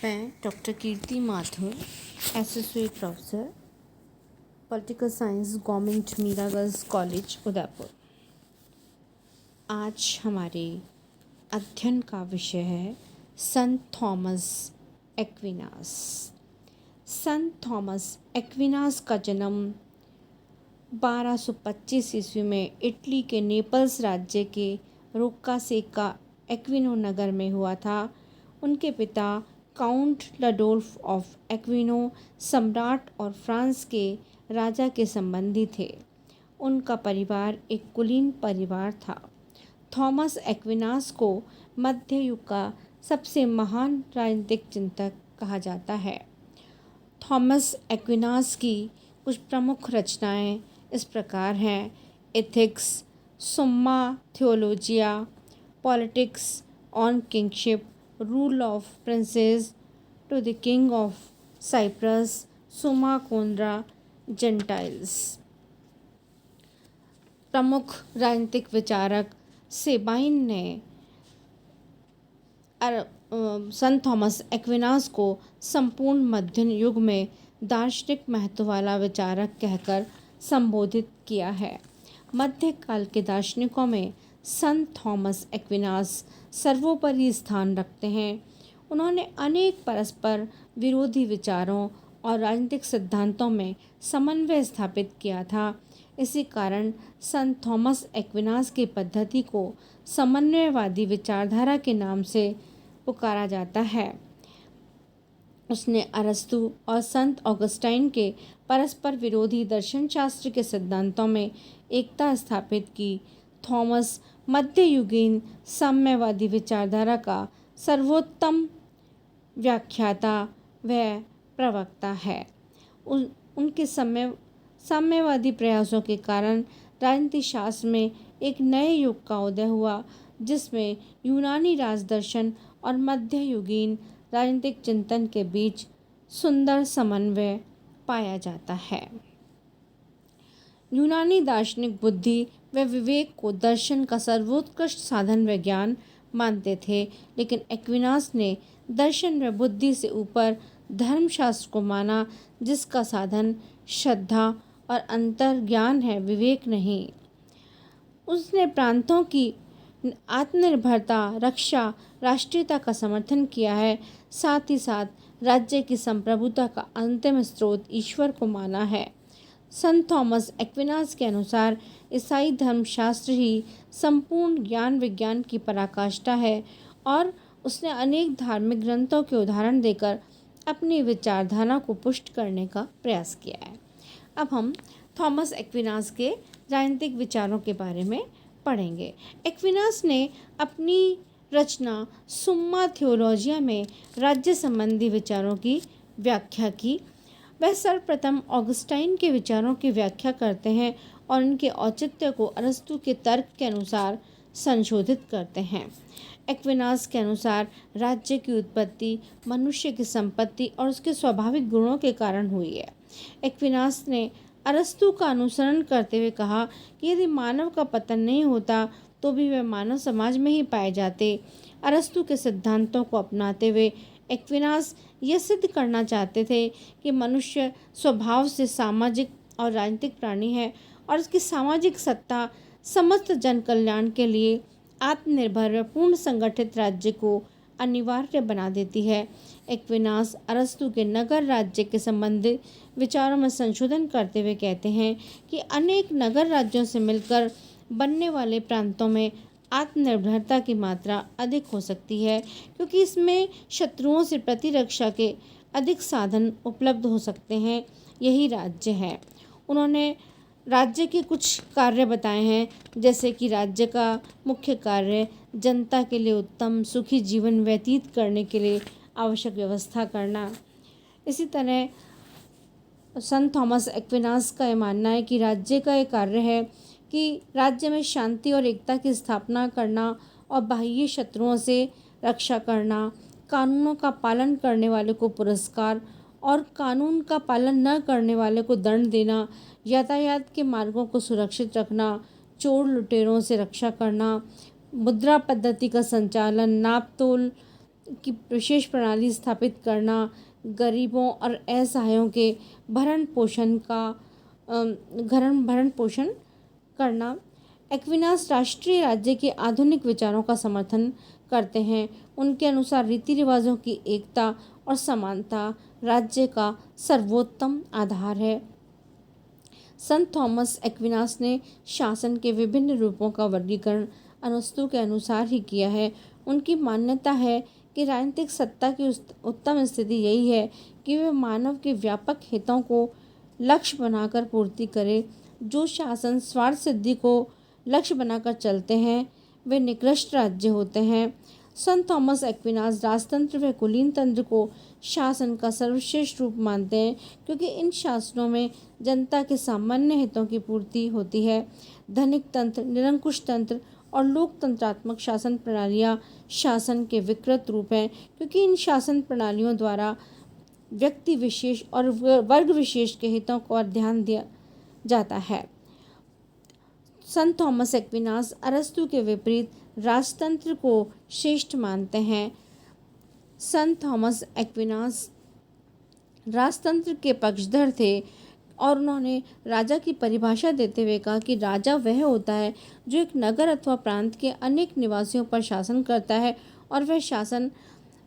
मैं doctor Kirti Mathur, associate professor, political science, government Meera girls college, Udaipur. आज हमारे अध्ययन का विषय है संत थॉमस एक्विनास। संत थॉमस एक्विनास का जन्म 1225 ईस्वी में इटली के नेपल्स राज्य के रोक्का सेका एक्विनो नगर में हुआ था। उनके पिता काउंट लडोल्फ ऑफ एक्विनो सम्राट और फ्रांस के राजा के संबंधी थे। उनका परिवार एक कुलीन परिवार था। थॉमस एक्विनास को मध्य युग का सबसे महान राजनीतिक चिंतक कहा जाता है। थॉमस एक्विनास की कुछ प्रमुख रचनाएं इस प्रकार हैं: ethics, Summa Theologica, politics on kingship, rule of princes to the king of Cyprus, Summa Contra, Gentiles. प्रमुख राजनीतिक विचारक सेबाइन ने संत थॉमस एक्विनास को संपूर्ण मध्य युग में दार्शनिक महत्व वाला विचारक कहकर संबोधित किया है। मध्यकाल के दार्शनिकों में संत थॉमस एक्विनास सर्वोपरि स्थान रखते हैं। उन्होंने अनेक परस्पर विरोधी विचारों और राजनीतिक सिद्धांतों में समन्वय स्थापित किया था। इसी कारण संत थॉमस एक्विनास की पद्धति को समन्वयवादी विचारधारा के नाम से पुकारा जाता है। उसने अरस्तु और संत ऑगस्टाइन के परस्पर विरोधी दर्शनशास्त्र के सिद्धांतों में एकता स्थापित की। थॉमस मध्ययुगीन साम्यवादी विचारधारा का सर्वोत्तम व्याख्याता व प्रवक्ता है। उनके साम्यवादी प्रयासों के कारण राजनीति शास्त्र में एक नए युग का उदय हुआ, जिसमें यूनानी राजदर्शन और मध्ययुगीन राजनीतिक चिंतन के बीच सुंदर समन्वय पाया जाता है। यूनानी दार्शनिक बुद्धि व विवेक को दर्शन का सर्वोत्कृष्ट साधन व ज्ञान मानते थे, लेकिन एक्विनास ने दर्शन व बुद्धि से ऊपर धर्मशास्त्र को माना, जिसका साधन श्रद्धा और अंतर्ज्ञान है, विवेक नहीं। उसने प्रांतों की आत्मनिर्भरता, रक्षा, राष्ट्रीयता का समर्थन किया है। साथ ही साथ राज्य की संप्रभुता का अंतिम स्रोत ईश्वर को माना है। संत थॉमस एक्विनास के अनुसार ईसाई धर्मशास्त्र ही संपूर्ण ज्ञान विज्ञान की पराकाष्ठा है और उसने अनेक धार्मिक ग्रंथों के उदाहरण देकर अपनी विचारधारा को पुष्ट करने का प्रयास किया है। अब हम थॉमस एक्विनास के राजनीतिक विचारों के बारे में पढ़ेंगे। एक्विनास ने अपनी रचना सुम्मा थियोलॉजिया में राज्य संबंधी विचारों की व्याख्या की। वह सर्वप्रथम ऑगस्टाइन के विचारों की व्याख्या करते हैं और उनके औचित्य को अरस्तु के तर्क के अनुसार संशोधित करते हैं। एक्विनास के अनुसार राज्य की उत्पत्ति मनुष्य की संपत्ति और उसके स्वाभाविक गुणों के कारण हुई है। एक्विनास ने अरस्तु का अनुसरण करते हुए कहा कि यदि मानव का पतन नहीं होता तो भी वे मानव समाज में ही पाए जाते। अरस्तु के सिद्धांतों को अपनाते हुए एक्विनास यह सिद्ध करना चाहते थे कि मनुष्य स्वभाव से सामाजिक और राजनीतिक प्राणी है और उसकी सामाजिक सत्ता समस्त जन कल्याण के लिए आत्मनिर्भर व पूर्ण संगठित राज्य को अनिवार्य बना देती है। एक्विनास अरस्तु के नगर राज्य के संबंधित विचारों में संशोधन करते हुए कहते हैं कि अनेक नगर राज्यों से मिलकर बनने वाले प्रांतों में आत्मनिर्भरता की मात्रा अधिक हो सकती है, क्योंकि इसमें शत्रुओं से प्रतिरक्षा के अधिक साधन उपलब्ध हो सकते हैं। यही राज्य है। उन्होंने राज्य के कुछ कार्य बताए हैं, जैसे कि राज्य का मुख्य कार्य जनता के लिए उत्तम सुखी जीवन व्यतीत करने के लिए आवश्यक व्यवस्था करना। इसी तरह संत थॉमस एक्विनास का यह मानना है कि राज्य का ये कार्य है कि राज्य में शांति और एकता की स्थापना करना और बाह्य शत्रुओं से रक्षा करना, कानूनों का पालन करने वाले को पुरस्कार और कानून का पालन न करने वाले को दंड देना, यातायात के मार्गों को सुरक्षित रखना, चोर लुटेरों से रक्षा करना, मुद्रा पद्धति का संचालन, नाप तोल की विशेष प्रणाली स्थापित करना, गरीबों और असहायों के भरण पोषण करना। एक्विनास राष्ट्रीय राज्य के आधुनिक विचारों का समर्थन करते हैं। उनके अनुसार रीति रिवाजों की एकता और समानता राज्य का सर्वोत्तम आधार है। संत थॉमस एक्विनास ने शासन के विभिन्न रूपों का वर्गीकरण अरस्तू के अनुसार ही किया है। उनकी मान्यता है कि राजनीतिक सत्ता की उत्तम स्थिति यही है कि वे मानव के व्यापक हितों को लक्ष्य बनाकर पूर्ति करे। जो शासन स्वार्थ सिद्धि को लक्ष्य बनाकर चलते हैं वे निकृष्ट राज्य होते हैं। संत थॉमस एक्विनास राजतंत्र व कुलीन तंत्र को शासन का सर्वश्रेष्ठ रूप मानते हैं, क्योंकि इन शासनों में जनता के सामान्य हितों की पूर्ति होती है। धनिक तंत्र, निरंकुश तंत्र और लोकतंत्रात्मक शासन प्रणालियाँ शासन के विकृत रूप हैं, क्योंकि इन शासन प्रणालियों द्वारा व्यक्ति विशेष और वर्ग विशेष के हितों को ध्यान दिया जाता है। संत थॉमस एक्विनास अरस्तु के विपरीत राजतंत्र को श्रेष्ठ मानते हैं। संत थॉमस एक्विनास राजतंत्र के पक्षधर थे और उन्होंने राजा की परिभाषा देते हुए कहा कि राजा वह होता है जो एक नगर अथवा प्रांत के अनेक निवासियों पर शासन करता है और वह शासन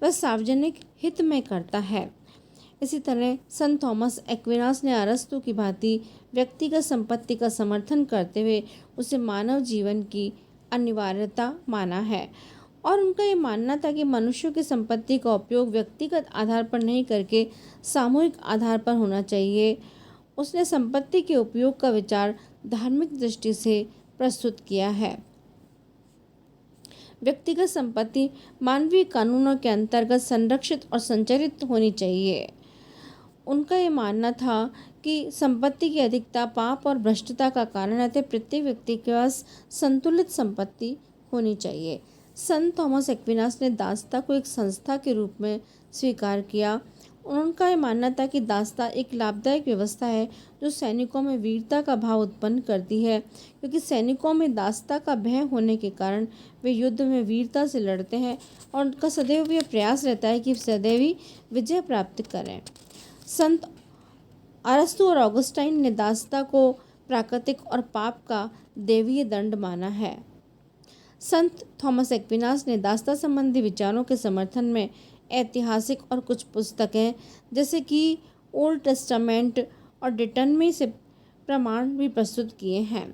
वह सार्वजनिक हित में करता है। इसी तरह संत थॉमस एक्विनास ने अरस्तु की भांति व्यक्तिगत संपत्ति का समर्थन करते हुए उसे मानव जीवन की अनिवार्यता माना है और उनका ये मानना था कि मनुष्यों की संपत्ति का उपयोग व्यक्तिगत आधार पर नहीं करके सामूहिक आधार पर होना चाहिए। उसने संपत्ति के उपयोग का विचार धार्मिक दृष्टि से प्रस्तुत किया है। व्यक्तिगत संपत्ति मानवीय कानूनों के अंतर्गत संरक्षित और संचरित होनी चाहिए। उनका ये मानना था कि संपत्ति की अधिकता पाप और भ्रष्टता का कारण है, प्रत्येक व्यक्ति के पास संतुलित संपत्ति होनी चाहिए। संत थॉमस एक्विनास ने दासता को एक संस्था के रूप में स्वीकार किया। उनका ये मानना था कि दासता एक लाभदायक व्यवस्था है जो सैनिकों में वीरता का भाव उत्पन्न करती है, क्योंकि सैनिकों में दासता का भय होने के कारण वे युद्ध में वीरता से लड़ते हैं और उनका सदैव यह प्रयास रहता है कि सदैव विजय प्राप्त करें। संत अरस्तु और ऑगस्टाइन ने दासता को प्राकृतिक और पाप का देवीय दंड माना है। संत थॉमस एक्विनास ने दासता संबंधी विचारों के समर्थन में ऐतिहासिक और कुछ पुस्तकें जैसे कि ओल्ड टेस्टामेंट और डिटनमी से प्रमाण भी प्रस्तुत किए हैं।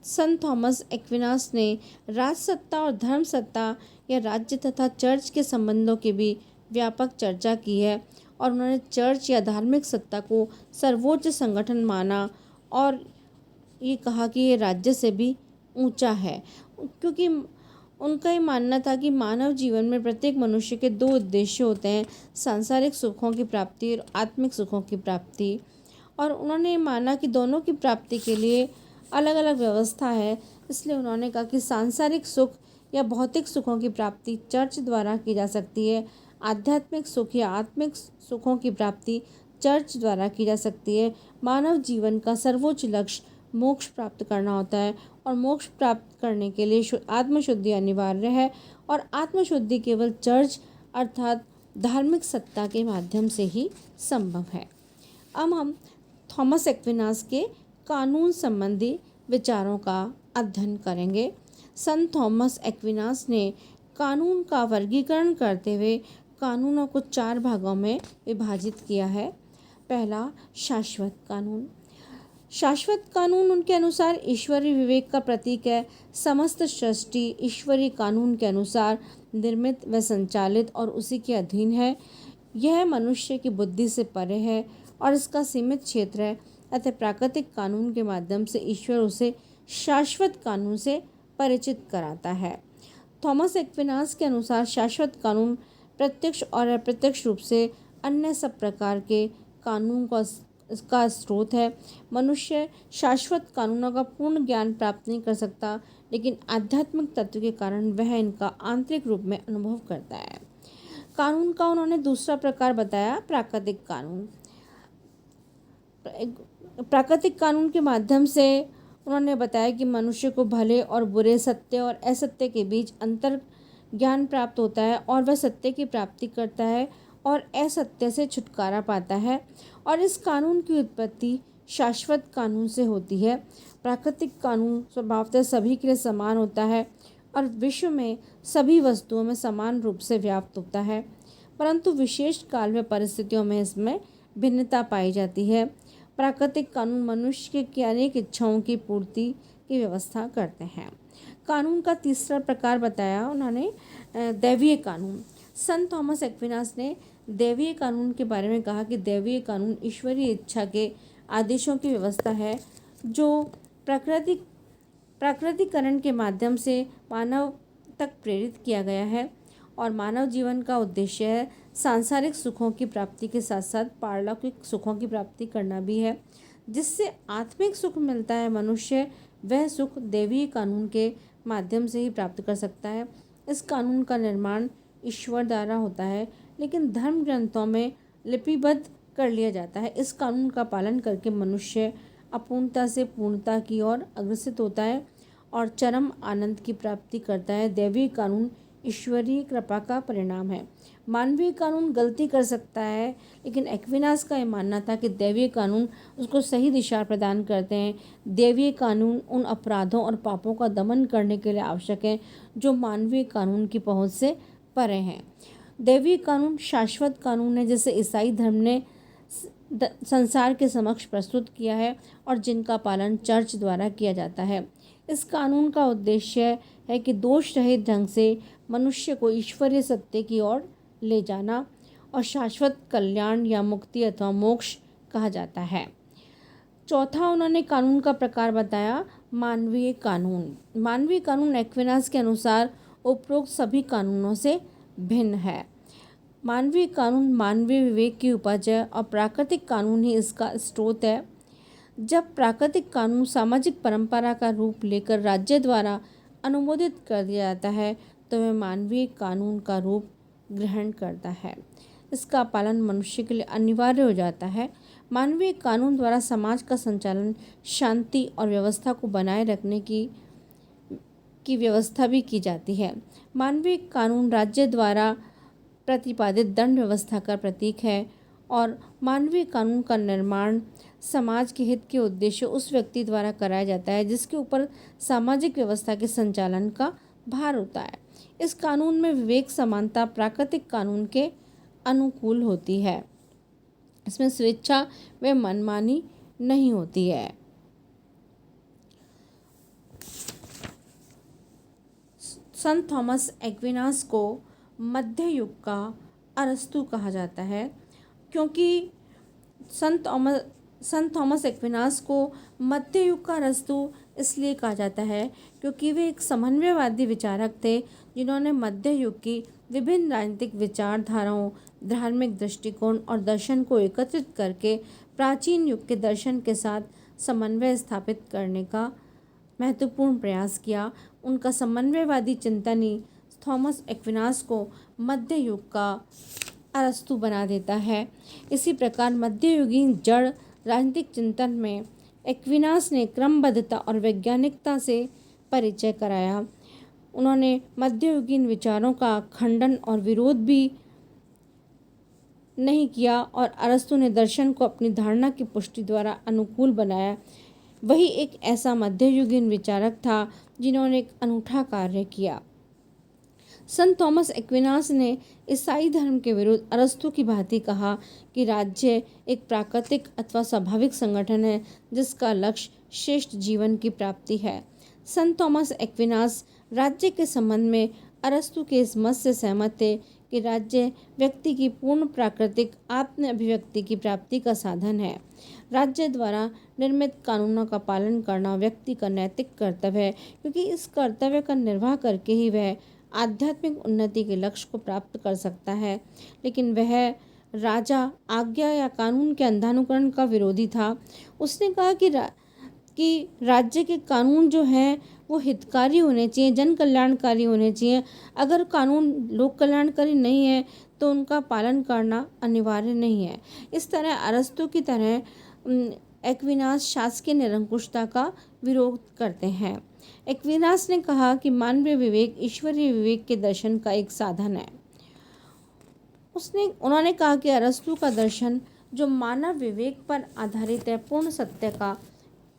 संत थॉमस एक्विनास ने राजसत्ता और धर्म सत्ता या राज्य तथा चर्च के संबंधों की भी व्यापक चर्चा की है और उन्होंने चर्च या धार्मिक सत्ता को सर्वोच्च संगठन माना और ये कहा कि ये राज्य से भी ऊंचा है, क्योंकि उनका ये मानना था कि मानव जीवन में प्रत्येक मनुष्य के दो उद्देश्य होते हैं, सांसारिक सुखों की प्राप्ति और आत्मिक सुखों की प्राप्ति। और उन्होंने ये माना कि दोनों की प्राप्ति के लिए अलग अलग व्यवस्था है, इसलिए उन्होंने कहा कि सांसारिक सुख या भौतिक सुखों की प्राप्ति चर्च द्वारा की जा सकती है, आध्यात्मिक सुख या आत्मिक सुखों की प्राप्ति चर्च द्वारा की जा सकती है। मानव जीवन का सर्वोच्च लक्ष्य मोक्ष प्राप्त करना होता है और मोक्ष प्राप्त करने के लिए आत्मशुद्धि अनिवार्य है और आत्मशुद्धि केवल चर्च अर्थात धार्मिक सत्ता के माध्यम से ही संभव है। अब हम थॉमस एक्विनास के कानून संबंधी विचारों का अध्ययन करेंगे। संत थॉमस एक्विनास ने कानून का वर्गीकरण करते हुए कानूनों को 4 भागों में विभाजित किया है। पहला, शाश्वत कानून। शाश्वत कानून उनके अनुसार ईश्वरीय विवेक का प्रतीक है। समस्त सृष्टि ईश्वरीय कानून के अनुसार निर्मित व संचालित और उसी के अधीन है। यह मनुष्य की बुद्धि से परे है और इसका सीमित क्षेत्र है, अतः प्राकृतिक कानून के माध्यम से ईश्वर उसे शाश्वत कानून से परिचित कराता है। थॉमस एक्विनास के अनुसार शाश्वत कानून प्रत्यक्ष और अप्रत्यक्ष रूप से अन्य सब प्रकार के कानून का स्रोत है। मनुष्य शाश्वत कानूनों का पूर्ण ज्ञान प्राप्त नहीं कर सकता, लेकिन आध्यात्मिक तत्व के कारण वह इनका आंतरिक रूप में अनुभव करता है। कानून का उन्होंने दूसरा प्रकार बताया, प्राकृतिक कानून। प्राकृतिक कानून के माध्यम से उन्होंने बताया कि मनुष्य को भले और बुरे, सत्य और असत्य के बीच अंतर ज्ञान प्राप्त होता है और वह सत्य की प्राप्ति करता है और असत्य से छुटकारा पाता है। और इस कानून की उत्पत्ति शाश्वत कानून से होती है। प्राकृतिक कानून स्वभावतः सभी के लिए समान होता है और विश्व में सभी वस्तुओं में समान रूप से व्याप्त होता है, परंतु विशेष काल व परिस्थितियों में इसमें भिन्नता पाई जाती है। प्राकृतिक कानून मनुष्य की अनेक इच्छाओं की पूर्ति की व्यवस्था करते हैं। कानून का तीसरा प्रकार बताया उन्होंने दैवीय कानून। संत थॉमस एक्विनास ने दैवीय कानून के बारे में कहा कि दैवीय कानून ईश्वरीय इच्छा के आदेशों की व्यवस्था है जो प्राकृतिकरण के माध्यम से मानव तक प्रेरित किया गया है और मानव जीवन का उद्देश्य है सांसारिक सुखों की प्राप्ति के साथ साथ पारलौकिक सुखों की प्राप्ति करना भी है। जिससे आत्मिक सुख मिलता है, मनुष्य वह सुख दैवीय कानून के माध्यम से ही प्राप्त कर सकता है। इस कानून का निर्माण ईश्वर द्वारा होता है, लेकिन धर्म ग्रंथों में लिपिबद्ध कर लिया जाता है। इस कानून का पालन करके मनुष्य अपूर्णता से पूर्णता की ओर अग्रसित होता है और चरम आनंद की प्राप्ति करता है। दैवीय कानून ईश्वरीय कृपा का परिणाम है। मानवीय कानून गलती कर सकता है, लेकिन एक्विनास का यह मानना था कि दैवीय कानून उसको सही दिशा प्रदान करते हैं। दैवीय कानून उन अपराधों और पापों का दमन करने के लिए आवश्यक है जो मानवीय कानून की पहुंच से परे हैं। दैवीय कानून शाश्वत कानून है जिसे ईसाई धर्म ने संसार के समक्ष प्रस्तुत किया है और जिनका पालन चर्च द्वारा किया जाता है। इस कानून का उद्देश्य है कि दोष रहित ढंग से मनुष्य को ईश्वरीय सत्य की ओर ले जाना और शाश्वत कल्याण या मुक्ति अथवा मोक्ष कहा जाता है। चौथा उन्होंने कानून का प्रकार बताया मानवीय कानून। मानवीय कानून एक्विनास के अनुसार उपरोक्त सभी कानूनों से भिन्न है। मानवीय कानून मानवीय विवेक की उपज है और प्राकृतिक कानून ही इसका स्रोत है। जब प्राकृतिक कानून सामाजिक परंपरा का रूप लेकर राज्य द्वारा अनुमोदित कर दिया जाता है तो वह मानवीय कानून का रूप ग्रहण करता है। इसका पालन मनुष्य के लिए अनिवार्य हो जाता है। मानवीय कानून द्वारा समाज का संचालन शांति और व्यवस्था को बनाए रखने की व्यवस्था भी की जाती है। मानवीय कानून राज्य द्वारा प्रतिपादित दंड व्यवस्था का प्रतीक है और मानवीय कानून का निर्माण समाज के हित के उद्देश्य उस व्यक्ति द्वारा कराया जाता है जिसके ऊपर सामाजिक व्यवस्था के संचालन का भार होता है। इस कानून में विवेक समानता प्राकृतिक कानून के अनुकूल होती है। इसमें स्वेच्छा व मनमानी नहीं होती है। संत थॉमस एक्विनास को मध्य युग का अरस्तु कहा जाता है, क्योंकि संत थॉमस एक्विनास को मध्य युग का अरस्तु इसलिए कहा जाता है क्योंकि वे एक समन्वयवादी विचारक थे जिन्होंने मध्य युग की विभिन्न राजनीतिक विचारधाराओं, धार्मिक दृष्टिकोण और दर्शन को एकत्रित करके प्राचीन युग के दर्शन के साथ समन्वय स्थापित करने का महत्वपूर्ण प्रयास किया। उनका समन्वयवादी चिंतन ही थॉमस एक्विनास को मध्य युग का अरस्तु बना देता है। इसी प्रकार मध्ययुगीन जड़ राजनीतिक चिंतन में एक्विनास ने क्रमबद्धता और वैज्ञानिकता से परिचय कराया। उन्होंने मध्ययुगीन विचारों का खंडन और विरोध भी नहीं किया और अरस्तु ने दर्शन को अपनी धारणा की पुष्टि द्वारा अनुकूल बनाया। वही एक ऐसा मध्ययुगीन विचारक था जिन्होंने एक अनूठा कार्य किया। संत थॉमस एक्विनास ने ईसाई धर्म के विरुद्ध अरस्तु की भांति कहा कि राज्य एक प्राकृतिक अथवा स्वाभाविक संगठन है जिसका लक्ष्य श्रेष्ठ जीवन की प्राप्ति है। संत थॉमस एक्विनास राज्य के संबंध में अरस्तु के इस मत से सहमत थे कि राज्य व्यक्ति की पूर्ण प्राकृतिक आत्म अभिव्यक्ति की प्राप्ति का साधन है। राज्य द्वारा निर्मित कानूनों का पालन करना व्यक्ति का नैतिक कर्तव्य है, क्योंकि इस कर्तव्य का निर्वाह करके ही वह आध्यात्मिक उन्नति के लक्ष्य को प्राप्त कर सकता है। लेकिन वह राजा आज्ञा या कानून के अंधानुकरण का विरोधी था। उसने कहा कि राज्य के कानून जो हैं वो हितकारी होने चाहिए, जन कल्याणकारी होने चाहिए। अगर कानून लोक कल्याणकारी नहीं है तो उनका पालन करना अनिवार्य नहीं है। इस तरह अरस्तु की तरह एक्विनास शासकीय निरंकुशता का विरोध करते हैं। एक्विनास ने कहा कि मानवीय विवेक ईश्वरीय विवेक के दर्शन का एक साधन है। उन्होंने कहा कि अरस्तु का दर्शन जो मानव विवेक पर आधारित है, पूर्ण सत्य का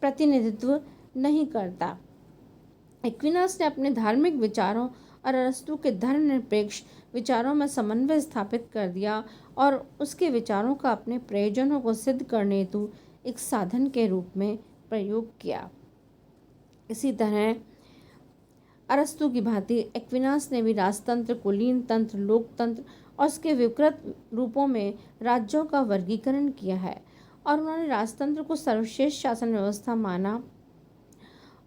प्रतिनिधित्व नहीं करता। एक्विनास ने अपने धार्मिक विचारों और अरस्तु के धर्मनिरपेक्ष विचारों में समन्वय स्थापित कर दिया और उसके विचारों का अपने प्रयोजनों को सिद्ध करने हेतु एक साधन के रूप में प्रयोग किया। इसी तरह अरस्तु की भांति एक्विनास ने भी राजतंत्र, कुलीन तंत्र, लोकतंत्र और उसके विकृत रूपों में राज्यों का वर्गीकरण किया है और उन्होंने राजतंत्र को सर्वश्रेष्ठ शासन व्यवस्था माना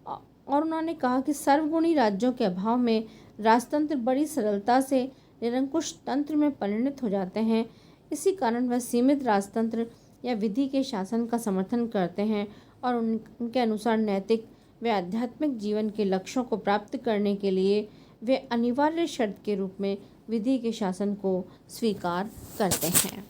और उन्होंने कहा कि सर्वगुणी राज्यों के अभाव में राजतंत्र बड़ी सरलता से निरंकुश तंत्र में परिणत हो जाते हैं। इसी कारण वह सीमित राजतंत्र या विधि के शासन का समर्थन करते हैं और उनके अनुसार नैतिक व आध्यात्मिक जीवन के लक्ष्यों को प्राप्त करने के लिए वे अनिवार्य शर्त के रूप में विधि के शासन को स्वीकार करते हैं।